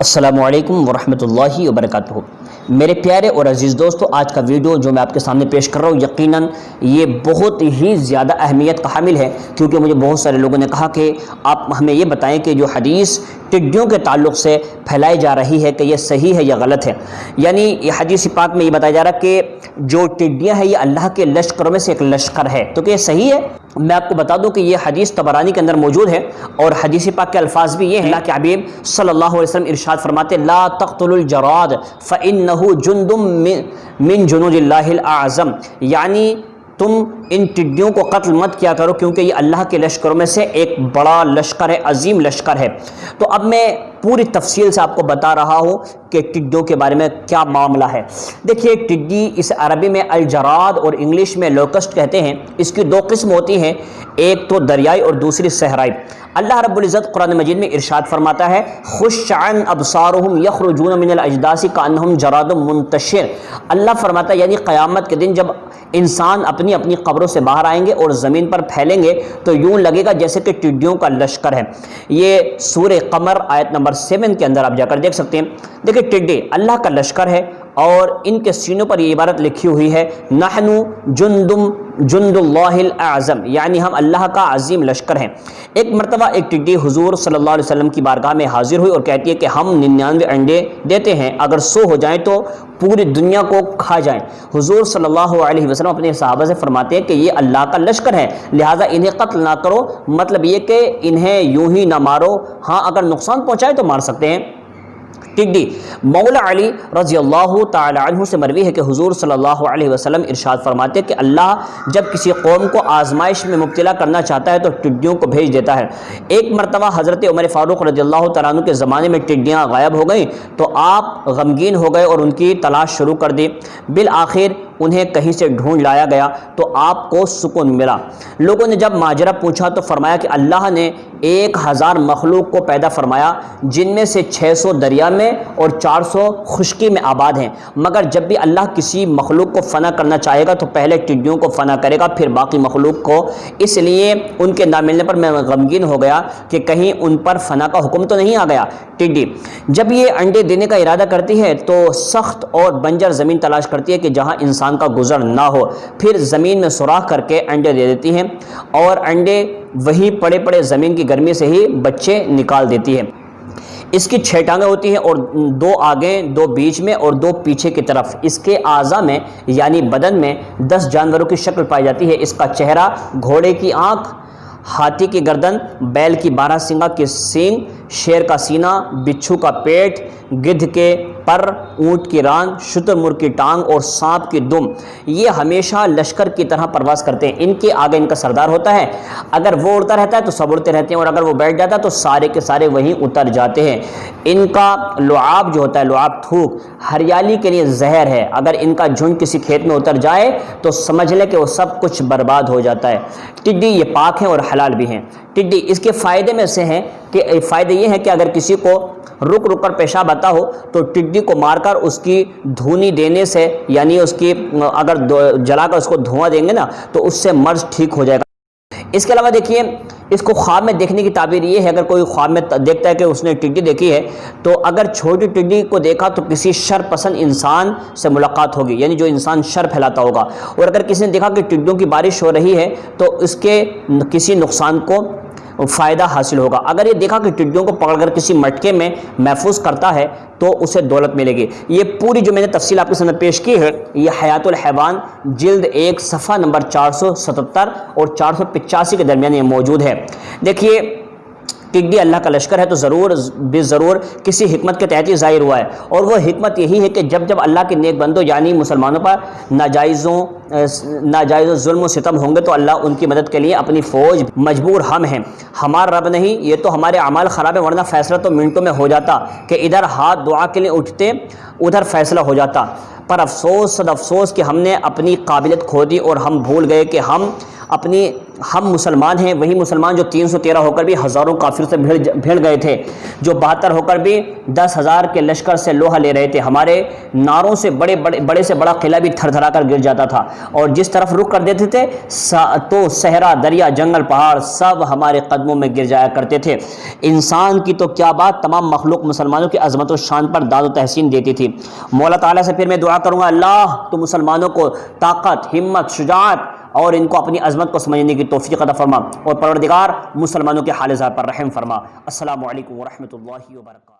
السلام علیکم ورحمۃ اللہ وبرکاتہ۔ میرے پیارے اور عزیز دوستو، آج کا ویڈیو جو میں آپ کے سامنے پیش کر رہا ہوں یقیناً یہ بہت ہی زیادہ اہمیت کا حامل ہے، کیونکہ مجھے بہت سارے لوگوں نے کہا کہ آپ ہمیں یہ بتائیں کہ جو حدیث ٹڈیوں کے تعلق سے پھیلائی جا رہی ہے کہ یہ صحیح ہے یا غلط ہے۔ یعنی یہ حدیث پاک میں یہ بتایا جا رہا ہے کہ جو ٹڈیاں ہیں یہ اللہ کے لشکروں میں سے ایک لشکر ہے، تو کہ یہ صحیح ہے؟ میں آپ کو بتا دوں کہ یہ حدیث طبرانی کے اندر موجود ہے، اور حدیث پاک کے الفاظ بھی یہ ہیں۔ اللہ کے حبیب صلی اللہ علیہ وسلم ارشاد فرماتے لا تقتلوا الجراد فإنه جند من جنود اللہ الاعظم، یعنی تم ان ٹڈیوں کو قتل مت کیا کرو کیونکہ یہ اللہ کے لشکروں میں سے ایک بڑا لشکر ہے، عظیم لشکر ہے۔ تو اب میں پوری تفصیل سے آپ کو بتا رہا ہوں کہ ٹڈیوں کے بارے میں کیا معاملہ ہے۔ دیکھیے، ٹڈی اس عربی میں الجراد اور انگلش میں لوکسٹ کہتے ہیں۔ اس کی دو قسم ہوتی ہیں، ایک تو دریائی اور دوسری صحرائی۔ اللہ رب العزت قرآن مجید میں ارشاد فرماتا ہے خش عن ابصارهم یخرجون من الاجداث کانہم جراد منتشر۔ اللہ فرماتا ہے یعنی قیامت کے دن جب انسان اپنی اپنی قبروں سے باہر آئیں گے اور زمین پر پھیلیں گے تو یوں لگے گا جیسے کہ ٹڈیوں کا لشکر ہے۔ یہ سورہ قمر آیت نمبر 7 کے اندر آپ جا کر دیکھ سکتے ہیں۔ دیکھیں، ٹڈی اللہ کا لشکر ہے اور ان کے سینوں پر یہ عبارت لکھی ہوئی ہے نحن جند اللہ الاعظم، یعنی ہم اللہ کا عظیم لشکر ہیں۔ ایک مرتبہ ایک ٹڈی حضور صلی اللہ علیہ وسلم کی بارگاہ میں حاضر ہوئی اور کہتی ہے کہ ہم 99 انڈے دیتے ہیں، اگر 100 ہو جائیں تو پوری دنیا کو کھا جائیں۔ حضور صلی اللہ علیہ وسلم اپنے صحابہ سے فرماتے ہیں کہ یہ اللہ کا لشکر ہے، لہٰذا انہیں قتل نہ کرو، مطلب یہ کہ انہیں یوں ہی نہ مارو، ہاں اگر نقصان پہنچائے تو مار سکتے ہیں۔ ٹڈی مولا علی رضی اللہ تعالی عنہ سے مروی ہے کہ حضور صلی اللہ علیہ وسلم ارشاد فرماتے کہ اللہ جب کسی قوم کو آزمائش میں مبتلا کرنا چاہتا ہے تو ٹڈیوں کو بھیج دیتا ہے۔ ایک مرتبہ حضرت عمر فاروق رضی اللہ تعالیٰ عنہ کے زمانے میں ٹڈیاں غائب ہو گئیں تو آپ غمگین ہو گئے اور ان کی تلاش شروع کر دی۔ بالآخر انہیں کہیں سے ڈھونڈ لایا گیا تو آپ کو سکون ملا۔ لوگوں نے جب ماجرا پوچھا تو فرمایا کہ اللہ نے 1000 مخلوق کو پیدا فرمایا، جن میں سے 600 دریا میں اور 400 خشکی میں آباد ہیں، مگر جب بھی اللہ کسی مخلوق کو فنا کرنا چاہے گا تو پہلے ٹڈیوں کو فنا کرے گا پھر باقی مخلوق کو، اس لیے ان کے نہ ملنے پر میں غمگین ہو گیا کہ کہیں ان پر فنا کا حکم تو نہیں آ گیا۔ ٹڈی جب یہ انڈے دینے کا ارادہ کرتی ہے تو سخت اور بنجر زمین تلاش کرتی ہے کہ جہاں انسان کا گزر نہ ہو، پھر زمین میں سوراخ کر کے انڈے دے دیتی ہیں اور انڈے وہیں پڑے پڑے زمین کی گرمی سے ہی بچے نکال دیتی ہے۔ اس کی 6 ٹانگیں ہوتی ہیں اور 2 آگے 2 بیچ میں اور 2 پیچھے کی طرف۔ اس کے اعضاء میں یعنی بدن میں 10 جانوروں کی شکل پائی جاتی ہے۔ اس کا چہرہ، گھوڑے کی آنکھ، ہاتھی کی گردن، بیل کی 12 سنگا کی سینگ، شیر کا سینہ، بچھو کا پیٹ، گدھ کے پر، اونٹ کی ران، شتر مرغ کی ٹانگ اور سانپ کی دم۔ یہ ہمیشہ لشکر کی طرح پرواز کرتے ہیں۔ ان کے آگے ان کا سردار ہوتا ہے، اگر وہ اڑتا رہتا ہے تو سب اڑتے رہتے ہیں، اور اگر وہ بیٹھ جاتا ہے تو سارے کے سارے وہیں اتر جاتے ہیں۔ ان کا لعاب جو ہوتا ہے، لعاب تھوک، ہریالی کے لیے زہر ہے۔ اگر ان کا جھنڈ کسی کھیت میں اتر جائے تو سمجھ لے کہ وہ سب کچھ برباد ہو جاتا ہے۔ ٹڈی یہ پاک ہیں اور حلال بھی ہیں۔ ٹڈی اس کے فائدے میں سے ہیں کہ فائدے یہ ہیں کہ اگر کسی کو رک رک کر پیشاب آتا ہو تو ٹڈی کو مار کر اس کی دھونی دینے سے، یعنی اس کی اگر جلا کر اس کو دھواں دیں گے نا تو اس سے مرض ٹھیک ہو جائے گا۔ اس کے علاوہ دیکھیے، اس کو خواب میں دیکھنے کی تعبیر یہ ہے، اگر کوئی خواب میں دیکھتا ہے کہ اس نے ٹڈی دیکھی ہے تو اگر چھوٹی ٹڈی کو دیکھا تو کسی شر پسند انسان سے ملاقات ہوگی، یعنی جو انسان شر پھیلاتا ہوگا، اور اگر کسی نے دیکھا کہ ٹڈیوں کی بارش ہو رہی ہے تو اس کے کسی نقصان کو فائدہ حاصل ہوگا۔ اگر یہ دیکھا کہ ٹڈیوں کو پکڑ کر کسی مٹکے میں محفوظ کرتا ہے تو اسے دولت ملے گی۔ یہ پوری جو میں نے تفصیل آپ کے سامنے پیش کی ہے یہ حیات الحیوان جلد 1 صفحہ نمبر 477 اور 485 کے درمیان یہ موجود ہے۔ دیکھیے، ٹڈی اللہ کا لشکر ہے تو ضرور کسی حکمت کے تحت ہی ظاہر ہوا ہے، اور وہ حکمت یہی ہے کہ جب اللہ کے نیک بندوں یعنی مسلمانوں پر ناجائز ظلم و ستم ہوں گے تو اللہ ان کی مدد کے لیے اپنی فوج مجبور ہم ہیں، ہمارا رب نہیں۔ یہ تو ہمارے اعمال خراب ہیں، ورنہ فیصلہ تو منٹوں میں ہو جاتا کہ ادھر ہاتھ دعا کے لیے اٹھتے ادھر فیصلہ ہو جاتا۔ پر افسوس، صد افسوس کہ ہم نے اپنی قابلیت کھو دی اور ہم بھول گئے کہ ہم اپنی ہم مسلمان ہیں، وہی مسلمان جو 313 ہو کر بھی ہزاروں کافر سے بھیڑ گئے تھے، جو 72 ہو کر بھی 10,000 کے لشکر سے لوہا لے رہے تھے، ہمارے نعروں سے بڑے سے بڑا قلعہ بھی تھر تھرا کر گر جاتا تھا، اور جس طرف رخ کر دیتے تھے تو صحرا، دریا، جنگل، پہاڑ سب ہمارے قدموں میں گر جایا کرتے تھے۔ انسان کی تو کیا بات، تمام مخلوق مسلمانوں کی عظمت و شان پر داد و تحسین دیتی تھی۔ مولا تعالیٰ سے پھر میں دعا کروں گا، اللہ تو مسلمانوں کو طاقت، ہمت، شجاعت اور ان کو اپنی عظمت کو سمجھنے کی توفیق عطا فرما، اور پروردگار مسلمانوں کے حال زار پر رحم فرما۔ السلام علیکم ورحمۃ اللہ وبرکاتہ۔